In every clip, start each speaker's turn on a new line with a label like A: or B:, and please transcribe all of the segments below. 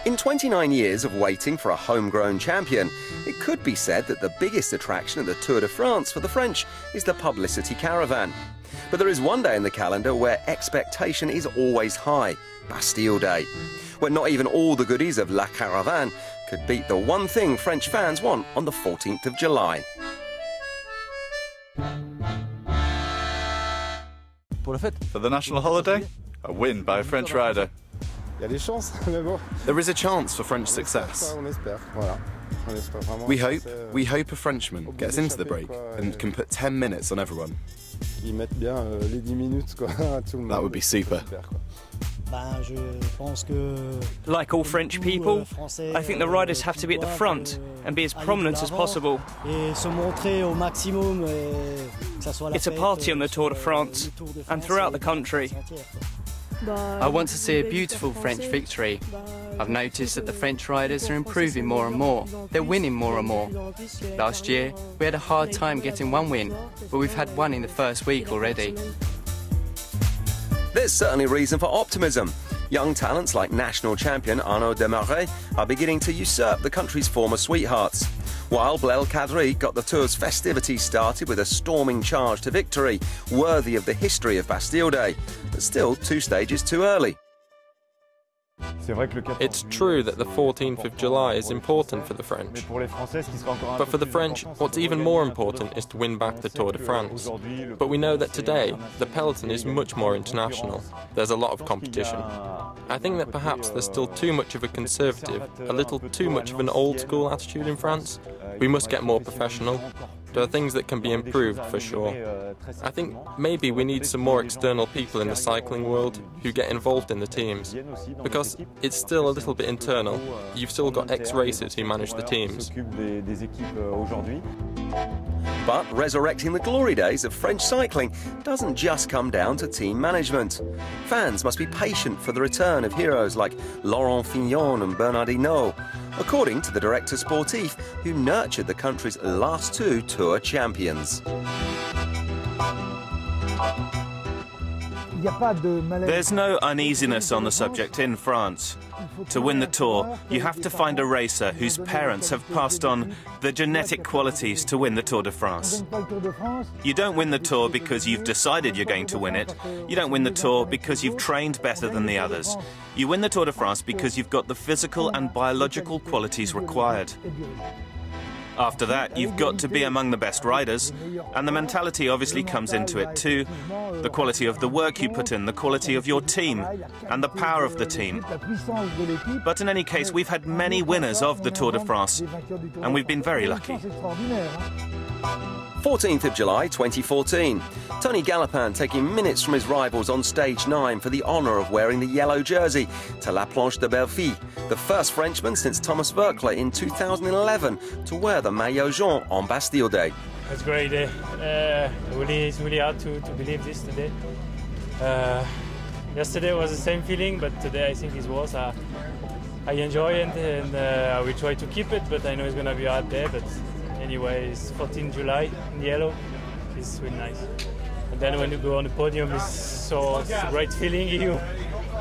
A: In 29 years of waiting for a homegrown champion, it could be said that the biggest attraction at the Tour de France for the French is the publicity caravan. But there is one day in the calendar where expectation is always high, Bastille Day, when not even all the goodies of La Caravane could beat the one thing French fans want on the 14th of July.
B: For the national holiday, a win by a French rider.
C: There is a chance for French success. We hope a Frenchman gets into the break and can put 10 minutes on everyone. That would be super.
D: Like all French people, I think the riders have to be at the front and be as prominent as possible. It's a party on the Tour de France and throughout the country.
E: I want to see a beautiful French victory. I've noticed that the French riders are improving more and more. They're winning more and more. Last year, we had a hard time getting one win, but we've had one in the first week already.
A: There's certainly reason for optimism. Young talents like national champion Arnaud Desmarais are beginning to usurp the country's former sweethearts. While Blel Kadri got the Tour's festivities started with a storming charge to victory, worthy of the history of Bastille Day, but still 2 stages too early.
F: It's true that the 14th of July is important for the French. But for the French, what's even more important is to win back the Tour de France. But we know that today, the peloton is much more international. There's a lot of competition. I think that perhaps there's still too much of a conservative, a little too much of an old-school attitude in France. We must get more professional. There are things that can be improved, for sure. I think maybe we need some more external people in the cycling world who get involved in the teams, because it's still a little bit internal. You've still got ex-racers who manage the teams.
A: But resurrecting the glory days of French cycling doesn't just come down to team management. Fans must be patient for the return of heroes like Laurent Fignon and Bernard Hinault, according to the director sportif who nurtured the country's last 2 Tour champions.
G: There's no uneasiness on the subject in France. To win the Tour, you have to find a racer whose parents have passed on the genetic qualities to win the Tour de France. You don't win the Tour because you've decided you're going to win it. You don't win the Tour because you've trained better than the others. You win the Tour de France because you've got the physical and biological qualities required. After that, you've got to be among the best riders, and the mentality obviously comes into it too. The quality of the work you put in, the quality of your team, and the power of the team. But in any case, we've had many winners of the Tour de France, and we've been very lucky.
A: 14th of July 2014. Tony Galopin taking minutes from his rivals on stage 9 for the honour of wearing the yellow jersey to La Planche de Belleville, the first Frenchman since Thomas Verkle in 2011 to wear the maillot jaune on Bastille Day.
H: It's a great day. It's really hard to believe this today. Yesterday was the same feeling, but today I think it's worse. I enjoy it and I will try to keep it, but I know it's going to be a hard day. But anyway, it's 14th July in yellow. It's really nice. And then when you go on the podium, it's a great feeling.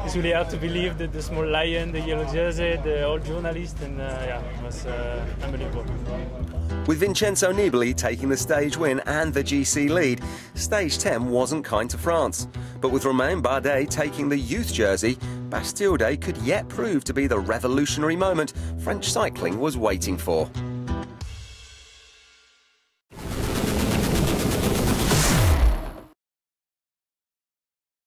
H: It's really hard to believe that the small lion, the yellow jersey, the old journalist, and yeah, it was unbelievable.
A: With Vincenzo Nibali taking the stage win and the GC lead, stage 10 wasn't kind to France. But with Romain Bardet taking the youth jersey, Bastille Day could yet prove to be the revolutionary moment French cycling was waiting for.